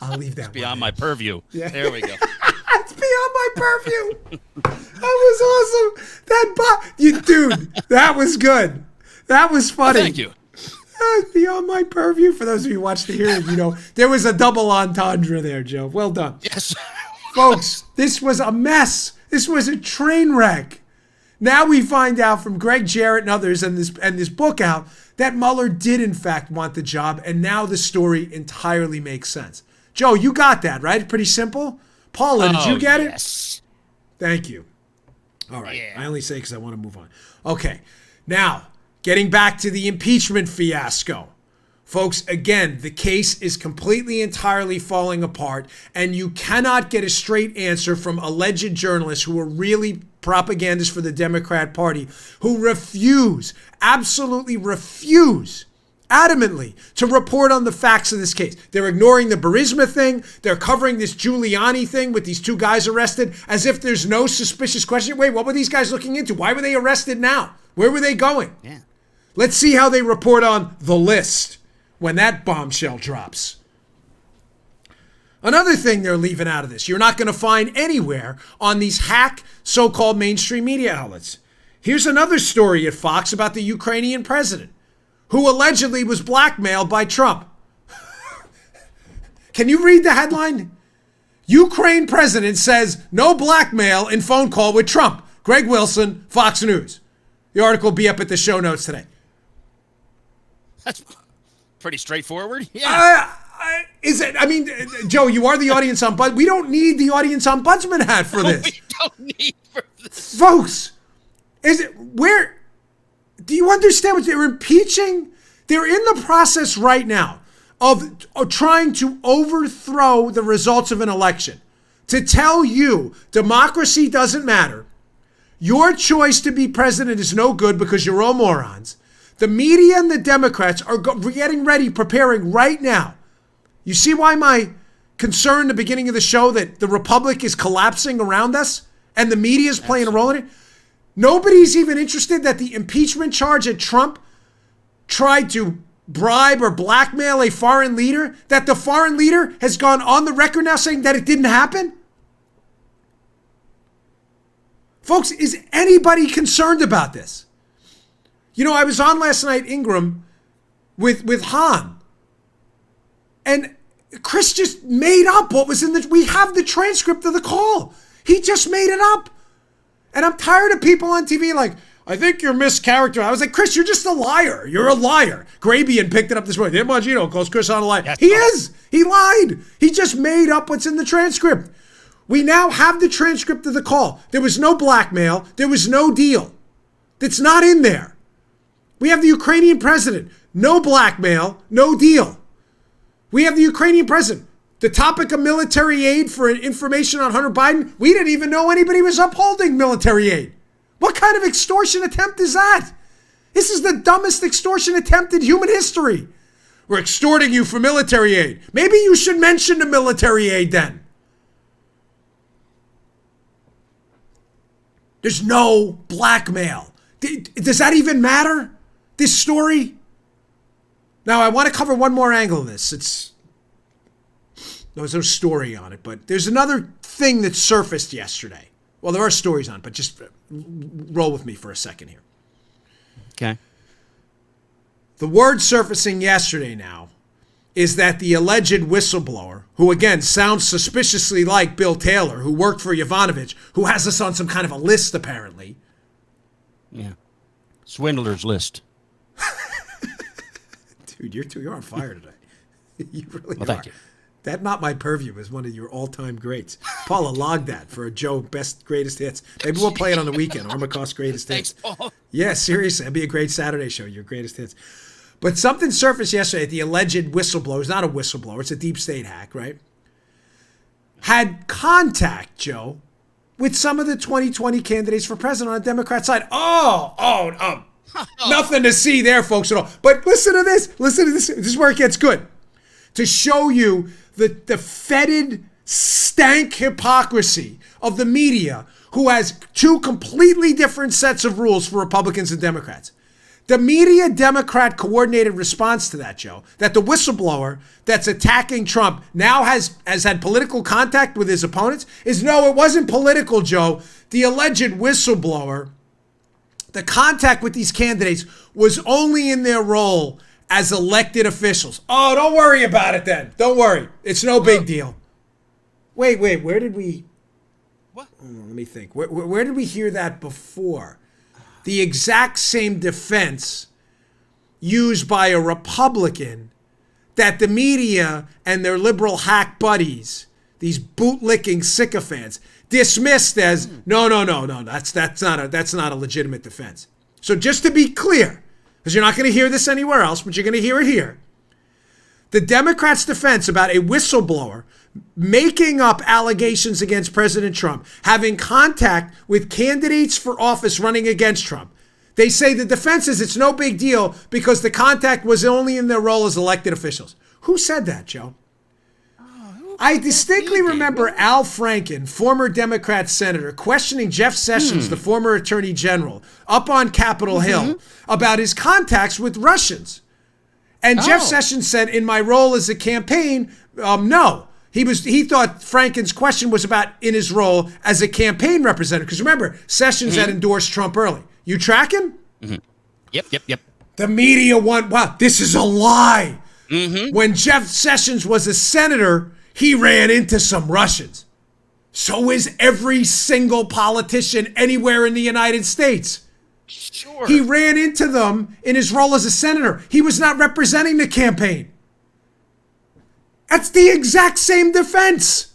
I'll leave that. It's beyond my purview. Yeah. There we go. It's beyond my purview. That was awesome. Dude, that was good. That was funny. Thank you. That's beyond my purview. For those of you who watched the hearing, there was a double entendre there, Joe. Well done. Yes. Folks, this was a mess. This was a train wreck. Now we find out from Greg Jarrett and others and this book out that Mueller did in fact want the job, and now the story entirely makes sense. Joe, you got that, right? Pretty simple. Paula, did you get it? Thank you. All right. Yeah. I only say because I want to move on. Okay. Now, getting back to the impeachment fiasco. Folks, again, the case is completely, entirely falling apart, and you cannot get a straight answer from alleged journalists who are really propagandists for the Democrat Party, who absolutely refuse, adamantly, to report on the facts of this case. They're ignoring the Burisma thing. They're covering this Giuliani thing with these two guys arrested as if there's no suspicious question. Wait, what were these guys looking into? Why were they arrested now? Where were they going? Yeah. Let's see how they report on the list when that bombshell drops. Another thing they're leaving out of this, you're not going to find anywhere on these hack so-called mainstream media outlets. Here's another story at Fox about the Ukrainian president who allegedly was blackmailed by Trump. Can you read the headline? Ukraine president says no blackmail in phone call with Trump. Greg Wilson, Fox News. The article will be up at the show notes today. That's pretty straightforward. Yeah. Is it? I mean, Joe, you are the audience ombudsman. We don't need the audience ombudsman hat for this. We don't need for this. Folks, is it where? Do you understand what they're impeaching? They're in the process right now of trying to overthrow the results of an election, to tell you democracy doesn't matter. Your choice to be president is no good because you're all morons. The media and the Democrats are getting ready, preparing right now. You see why my concern at the beginning of the show that the Republic is collapsing around us and the media is playing a role in it? Nobody's even interested that the impeachment charge that Trump tried to bribe or blackmail a foreign leader, that the foreign leader has gone on the record now saying that it didn't happen? Folks, is anybody concerned about this? You know, I was on last night, Ingram, with Han. And Chris just made up what was in we have the transcript of the call. He just made it up. And I'm tired of people on TV like, I think you're mischaracterized. I was like, Chris, you're just a liar. You're a liar. Grabian picked it up this morning. Bongino calls Chris on a liar. He is. He lied. He just made up what's in the transcript. We now have the transcript of the call. There was no blackmail. There was no deal. That's not in there. We have the Ukrainian president. No blackmail, no deal. We have the Ukrainian president. The topic of military aid for information on Hunter Biden, we didn't even know anybody was upholding military aid. What kind of extortion attempt is that? This is the dumbest extortion attempt in human history. We're extorting you for military aid. Maybe you should mention the military aid then. There's no blackmail. Does that even matter? This story? Now, I want to cover one more angle of this. There's no story on it, but there's another thing that surfaced yesterday. Well, there are stories on it, but just roll with me for a second here. Okay. The word surfacing yesterday now is that the alleged whistleblower, who again sounds suspiciously like Bill Taylor, who worked for Ivanovich, who has us on some kind of a list apparently. Yeah. Swindler's list. Dude, you're on fire today. You really are. Thank you. That Not My Purview is one of your all-time greats. Paula, log that for a Joe Best Greatest Hits. Maybe we'll play it on the weekend. Armacost Greatest Hits. Thanks, Paul. Yeah, seriously. That'd be a great Saturday show, your greatest hits. But something surfaced yesterday. The alleged whistleblower, it's not a whistleblower, it's a deep state hack, right? Had contact, Joe, with some of the 2020 candidates for president on the Democrat side. Nothing to see there, folks, at all. But listen to this. Listen to this. This is where it gets good. To show you the fetid stank hypocrisy of the media, who has two completely different sets of rules for Republicans and Democrats. The media Democrat coordinated response to that, Joe, that the whistleblower that's attacking Trump now has had political contact with his opponents, is no, it wasn't political, Joe. The alleged whistleblower, the contact with these candidates was only in their role as elected officials. Oh, don't worry about it then. Don't worry. It's no big deal. Wait, where did we... What? Let me think. Where did we hear that before? The exact same defense used by a Republican that the media and their liberal hack buddies, these bootlicking sycophants, dismissed as no. That's not a legitimate defense. So just to be clear, because you're not going to hear this anywhere else, but you're going to hear it here. The Democrats' defense about a whistleblower making up allegations against President Trump, having contact with candidates for office running against Trump. They say the defense is it's no big deal because the contact was only in their role as elected officials. Who said that, Joe? I distinctly remember Al Franken, former Democrat senator, questioning Jeff Sessions, the former attorney general, up on Capitol Hill about his contacts with Russians. And Jeff Sessions said, in my role as a campaign, no. He thought Franken's question was about in his role as a campaign representative. Because remember, Sessions had endorsed Trump early. You tracking? Yep. The media wow, this is a lie. When Jeff Sessions was a senator, he ran into some Russians. So is every single politician anywhere in the United States. Sure. He ran into them in his role as a senator. He was not representing the campaign. That's the exact same defense.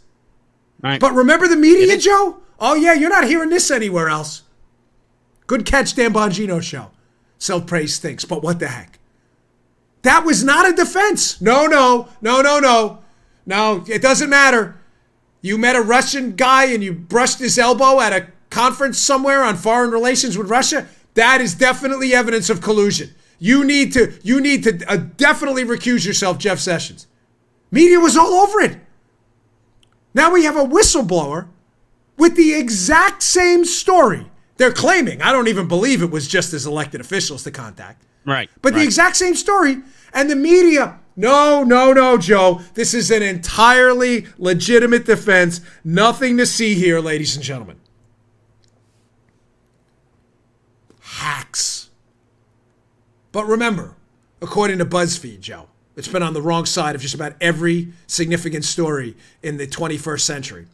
Right. But remember the media, Joe? Oh, yeah, you're not hearing this anywhere else. Good catch, Dan Bongino show. Self-praise stinks, but what the heck? That was not a defense. No, it doesn't matter. You met a Russian guy and you brushed his elbow at a conference somewhere on foreign relations with Russia. That is definitely evidence of collusion. You need to definitely recuse yourself, Jeff Sessions. Media was all over it. Now we have a whistleblower with the exact same story. They're claiming, I don't even believe it was just his elected officials to contact. Right. But the exact same story. And the media, no, Joe. This is an entirely legitimate defense. Nothing to see here, ladies and gentlemen. Hacks. But remember, according to BuzzFeed, Joe, it's been on the wrong side of just about every significant story in the 21st century.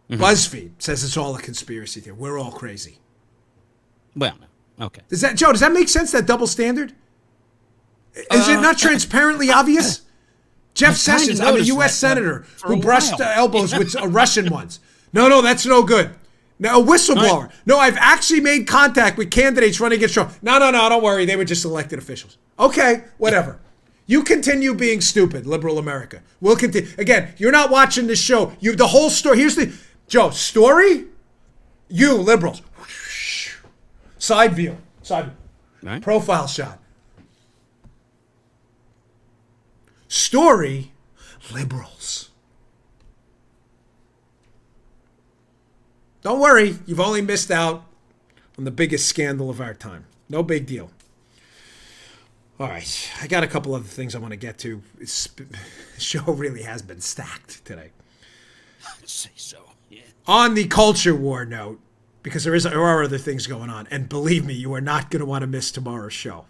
BuzzFeed says it's all a conspiracy theory. We're all crazy. Well, okay. Does that make sense, that double standard? Is it not transparently obvious? Jeff Sessions, I'm a U.S. senator who brushed elbows with Russian ones. No, that's no good. Now, a whistleblower. Right. No, I've actually made contact with candidates running against Trump. No, don't worry. They were just elected officials. Okay, whatever. You continue being stupid, liberal America. We'll continue. Again, you're not watching this show. The whole story. Here's the, Joe, story? You, liberals. Side view. Right. Profile shot. Story, liberals. Don't worry, you've only missed out on the biggest scandal of our time. No big deal. All right, I got a couple other things I want to get to. The show really has been stacked today. I'd say so, yeah. On the culture war note, because there are other things going on, and believe me, you are not going to want to miss tomorrow's show.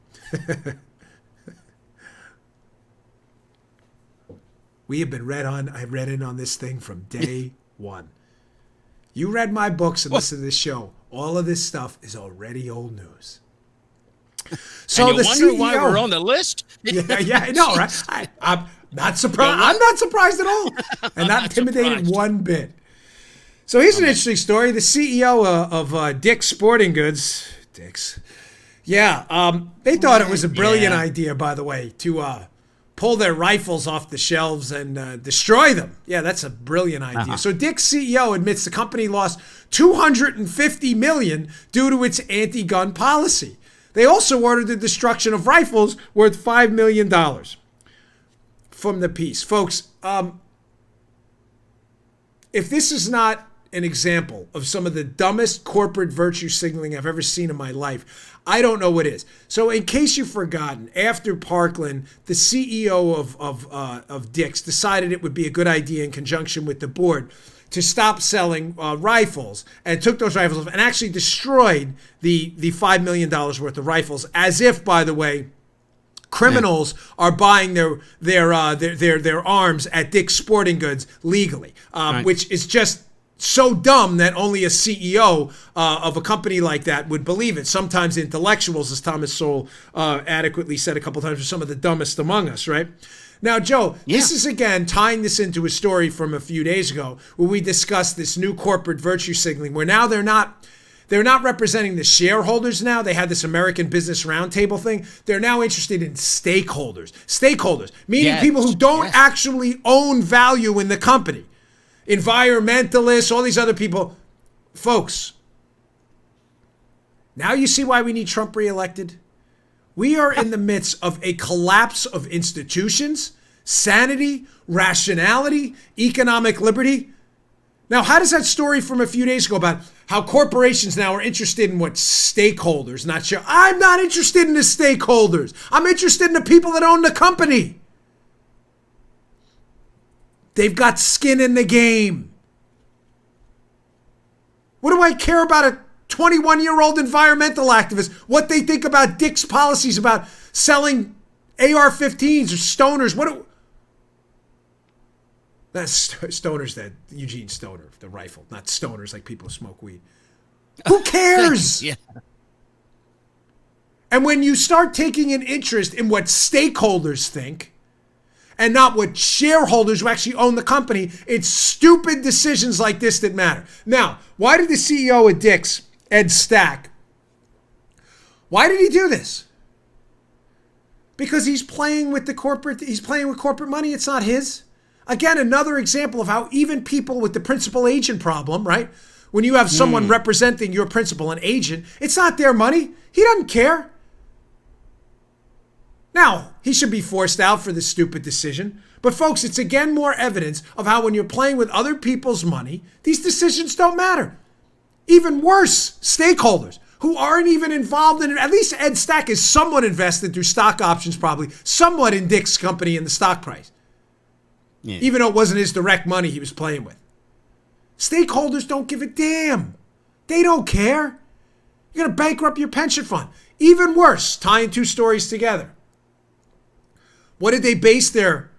We have been I read in on this thing from day one. You read my books and listened to this show. All of this stuff is already old news. So and the wonder CEO, why we're on the list? yeah, I know, right? I'm not surprised. I'm not surprised at all, and not intimidated surprised. one bit. So here's an interesting story. The CEO of Dick's Sporting Goods, they thought it was a brilliant idea, by the way, to pull their rifles off the shelves and destroy them. Yeah, that's a brilliant idea. So Dick's CEO admits the company lost $250 million due to its anti-gun policy. They also ordered the destruction of rifles worth $5 million from the piece. Folks, if this is not an example of some of the dumbest corporate virtue signaling I've ever seen in my life, I don't know what is. So in case you've forgotten, after Parkland, the CEO of Dick's decided it would be a good idea in conjunction with the board to stop selling rifles, and took those rifles and actually destroyed the $5 million worth of rifles, as if, by the way, criminals are buying their arms at Dick's Sporting Goods legally, which is just so dumb that only a CEO of a company like that would believe it. Sometimes intellectuals, as Thomas Sowell adequately said a couple times, are some of the dumbest among us, right? Now, Joe, this is, again, tying this into a story from a few days ago where we discussed this new corporate virtue signaling, where now they're not representing the shareholders now. They had this American Business Roundtable thing. They're now interested in stakeholders. Stakeholders, meaning people who don't actually own value in the company. Environmentalists, all these other people. Folks, now you see why we need Trump reelected? We are in the midst of a collapse of institutions, sanity, rationality, economic liberty. Now, how does that story from a few days ago about how corporations now are interested in what stakeholders, not sure? I'm not interested in the stakeholders. I'm interested in the people that own the company. They've got skin in the game. What do I care about a 21-year-old environmental activist, what they think about Dick's policies about selling AR-15s or stoners? That's stoners, that Eugene Stoner, the rifle, not stoners like people who smoke weed. Who cares? Yeah. And when you start taking an interest in what stakeholders think and not what shareholders who actually own the company, it's stupid decisions like this that matter. Now, why did the CEO of Dick's, Ed Stack, why did he do this? Because he's playing with corporate money. It's not his. Again, another example of how even people with the principal agent problem, right? When you have someone representing your principal, an agent, it's not their money. He doesn't care. Now, he should be forced out for this stupid decision. But folks, it's again more evidence of how when you're playing with other people's money, these decisions don't matter. Even worse, stakeholders who aren't even involved in it. At least Ed Stack is somewhat invested through stock options, probably somewhat in Dick's company in the stock price. Yeah. Even though it wasn't his direct money he was playing with. Stakeholders don't give a damn. They don't care. You're going to bankrupt your pension fund. Even worse, tying two stories together. What did they base their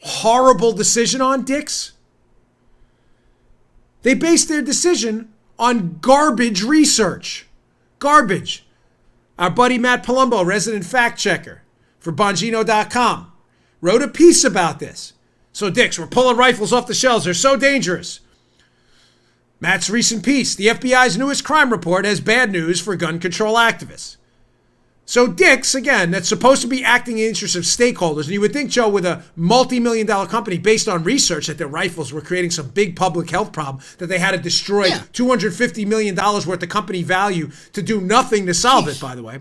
horrible decision on, Dick's? They based their decision on garbage research. Garbage. Our buddy Matt Palumbo, resident fact checker for Bongino.com, wrote a piece about this. So, Dick's, we're pulling rifles off the shelves. They're so dangerous. Matt's recent piece, the FBI's newest crime report has bad news for gun control activists. So Dick's, again, that's supposed to be acting in the interest of stakeholders. And you would think, Joe, with a multi-million-dollar company based on research that their rifles were creating some big public health problem, that they had to destroy $250 million worth of company value to do nothing to solve it, by the way.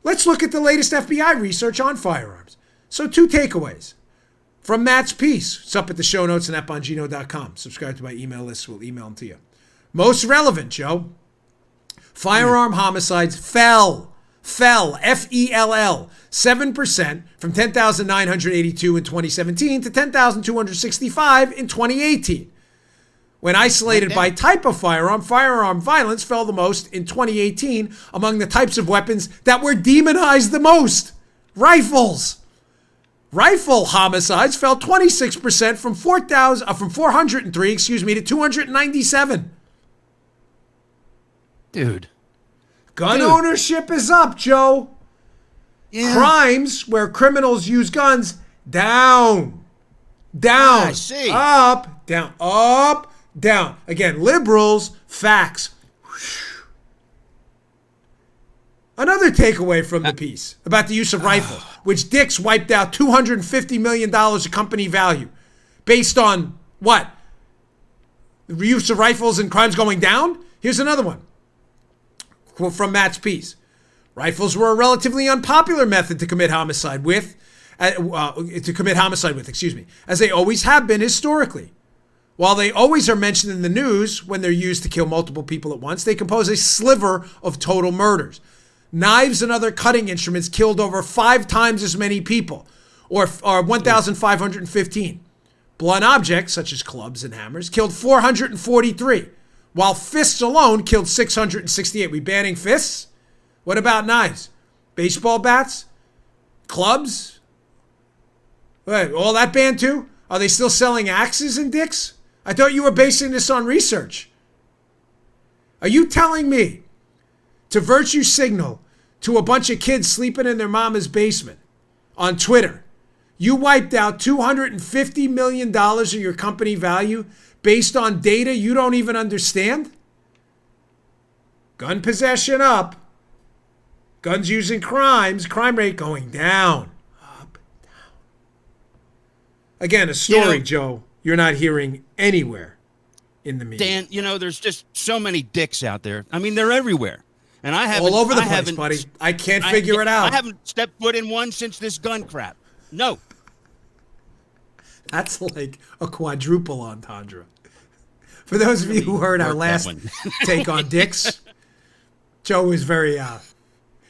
Let's look at the latest FBI research on firearms. So 2 takeaways from Matt's piece. It's up at the show notes and at Bongino.com. Subscribe to my email list. We'll email them to you. Most relevant, Joe. Firearm homicides fell, F-E-L-L, 7% from 10,982 in 2017 to 10,265 in 2018. When isolated by type of firearm violence fell the most in 2018 among the types of weapons that were demonized the most. Rifles. Rifle homicides fell 26% from 403, to 297. Dude. Gun ownership is up, Joe. Yeah. Crimes where criminals use guns, down. I see. Up, down. Again, liberals, facts. Another takeaway from the piece about the use of rifles, which Dick's wiped out $250 million of company value based on what? The use of rifles and crimes going down? Here's another one. Quote from Matt's piece. Rifles were a relatively unpopular method to commit homicide with, as they always have been historically. While they always are mentioned in the news when they're used to kill multiple people at once, they compose a sliver of total murders. Knives and other cutting instruments killed over 5 times as many people, or 1,515. Blunt objects, such as clubs and hammers, killed 443. While fists alone killed 668. We banning fists? What about knives? Baseball bats? Clubs? Wait, all that banned too? Are they still selling axes in Dick's? I thought you were basing this on research. Are you telling me to virtue signal to a bunch of kids sleeping in their mama's basement on Twitter, you wiped out $250 million of your company value based on data you don't even understand? Gun possession up. Guns used in crimes, crime rate going down. Up, down. Again, a story, Joe, you're not hearing anywhere in the media. Dan, there's just so many Dicks out there. I mean, they're everywhere. And I haven't. All over the place, buddy. I can't figure it out. I haven't stepped foot in one since this gun crap. No. That's like a quadruple entendre. For those of you who heard our last take on Dick's, Joe was very,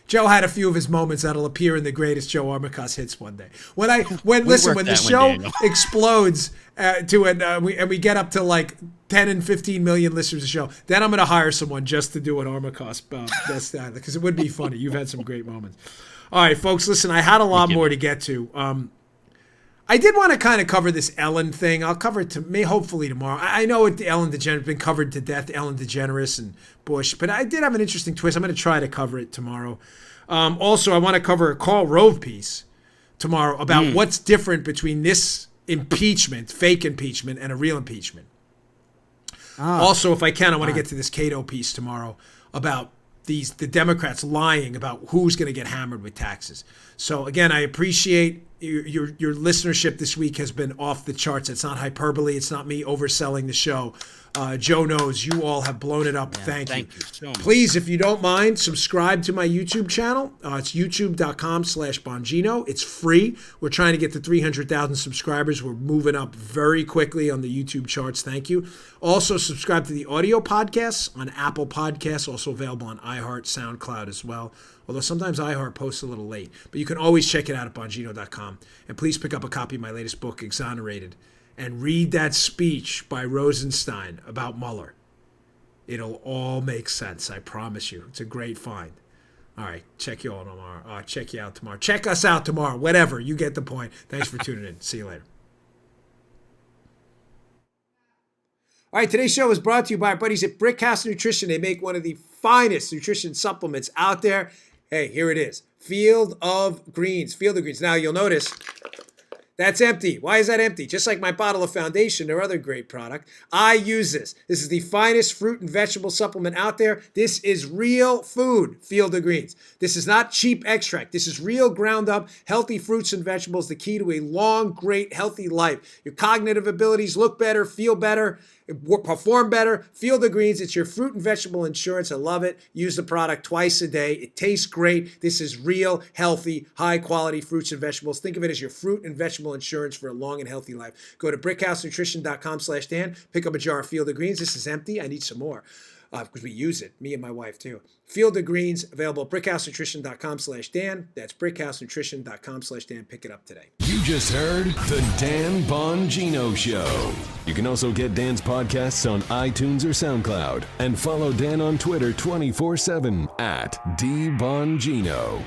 Joe had a few of his moments that'll appear in the greatest Joe Armacost hits one day. When worked the that one, show Daniel. explodes we get up to like 10 and 15 million listeners a show, then I'm going to hire someone just to do an Armacost best because it would be funny. You've had some great moments. All right, folks, listen, I had a lot more to get to. I did want to kind of cover this Ellen thing. I'll cover it hopefully tomorrow. I know Ellen DeGeneres been covered to death, Ellen DeGeneres and Bush, but I did have an interesting twist. I'm going to try to cover it tomorrow. Also, I want to cover a Karl Rove piece tomorrow about what's different between this impeachment, fake impeachment, and a real impeachment. Also, if I can, I want to get to this Cato piece tomorrow about the Democrats lying about who's going to get hammered with taxes. So again, I appreciate your listenership this week has been off the charts. It's not hyperbole. It's not me overselling the show. Joe knows you all have blown it up. Thank you so much. Please, if you don't mind, subscribe to my YouTube channel. It's youtube.com/Bongino. It's free. We're trying to get to 300,000 subscribers. We're moving up very quickly on the YouTube charts. Thank you. Also, subscribe to the audio podcasts on Apple Podcasts, also available on iHeart, SoundCloud as well. Although sometimes iHeart posts a little late. But you can always check it out at Bongino.com. And please pick up a copy of my latest book, Exonerated, and read that speech by Rosenstein about Mueller. It'll all make sense, I promise you. It's a great find. All right, check you all tomorrow. Check you out tomorrow. Check us out tomorrow. Whatever, you get the point. Thanks for tuning in. See you later. All right, today's show is brought to you by our buddies at Brickhouse Nutrition. They make one of the finest nutrition supplements out there. Hey, here it is. Field of Greens. Field of Greens. Now, you'll notice that's empty. Why is that empty? Just like my bottle of Foundation, their other great product. I use this. This is the finest fruit and vegetable supplement out there. This is real food, Field of Greens. This is not cheap extract. This is real ground up, healthy fruits and vegetables, the key to a long, great, healthy life. Your cognitive abilities look better, feel better, perform better. Field of Greens, it's your fruit and vegetable insurance. I love it. Use the product twice a day. It tastes great. This is real, healthy, high quality fruits and vegetables. Think of it as your fruit and vegetable insurance for a long and healthy life. Go to brickhousenutrition.com/Dan. Pick up a jar of Field of Greens. This is empty. I need some more because we use it, me and my wife too. Field of Greens, available at brickhousenutrition.com/Dan. That's brickhousenutrition.com/Dan. Pick it up today. You just heard The Dan Bongino Show. You can also get Dan's podcasts on iTunes or SoundCloud. And follow Dan on Twitter 24/7 at DBongino.